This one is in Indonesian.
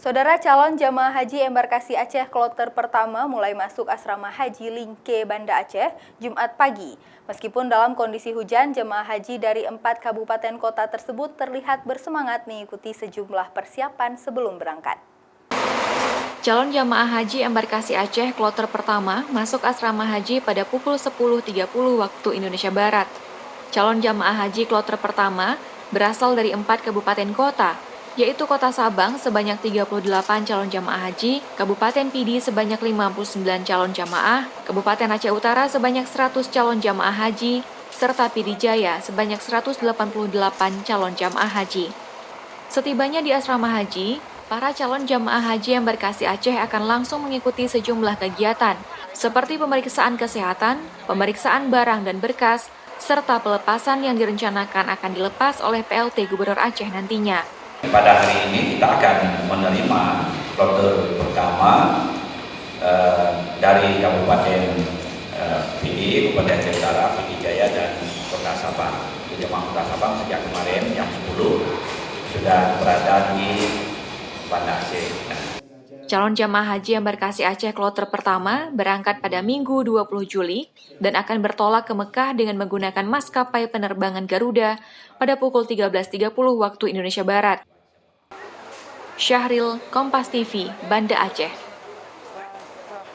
Saudara, calon jamaah haji embarkasi Aceh kloter pertama mulai masuk asrama haji Lingke, Banda Aceh, Jumat pagi. Meskipun dalam kondisi hujan, jemaah haji dari 4 kabupaten kota tersebut terlihat bersemangat mengikuti sejumlah persiapan sebelum berangkat. Calon jamaah haji embarkasi Aceh kloter pertama masuk asrama haji pada pukul 10.30 waktu Indonesia Barat. Calon jamaah haji kloter pertama berasal dari 4 kabupaten kota, yaitu Kota Sabang sebanyak 38 calon jamaah haji, Kabupaten Pidi sebanyak 59 calon jamaah, Kabupaten Aceh Utara sebanyak 100 calon jamaah haji, serta Pidi Jaya sebanyak 188 calon jamaah haji. Setibanya di asrama haji, para calon jamaah haji embarkasi Aceh akan langsung mengikuti sejumlah kegiatan, seperti pemeriksaan kesehatan, pemeriksaan barang dan berkas, serta pelepasan yang direncanakan akan dilepas oleh PLT Gubernur Aceh nantinya. Pada hari ini kita akan menerima kloter pertama dari Kabupaten Pidi, Kabupaten Aceh Utara, Pidi Jaya, dan Kota Sabang. Jemaah Kota Sabang sejak kemarin jam 10 sudah berada di Banda Aceh. Calon jamaah haji embarkasi Aceh kloter pertama berangkat pada Minggu 20 Juli dan akan bertolak ke Mekah dengan menggunakan maskapai penerbangan Garuda pada pukul 13.30 waktu Indonesia Barat. Syahril, Kompas TV, Banda Aceh.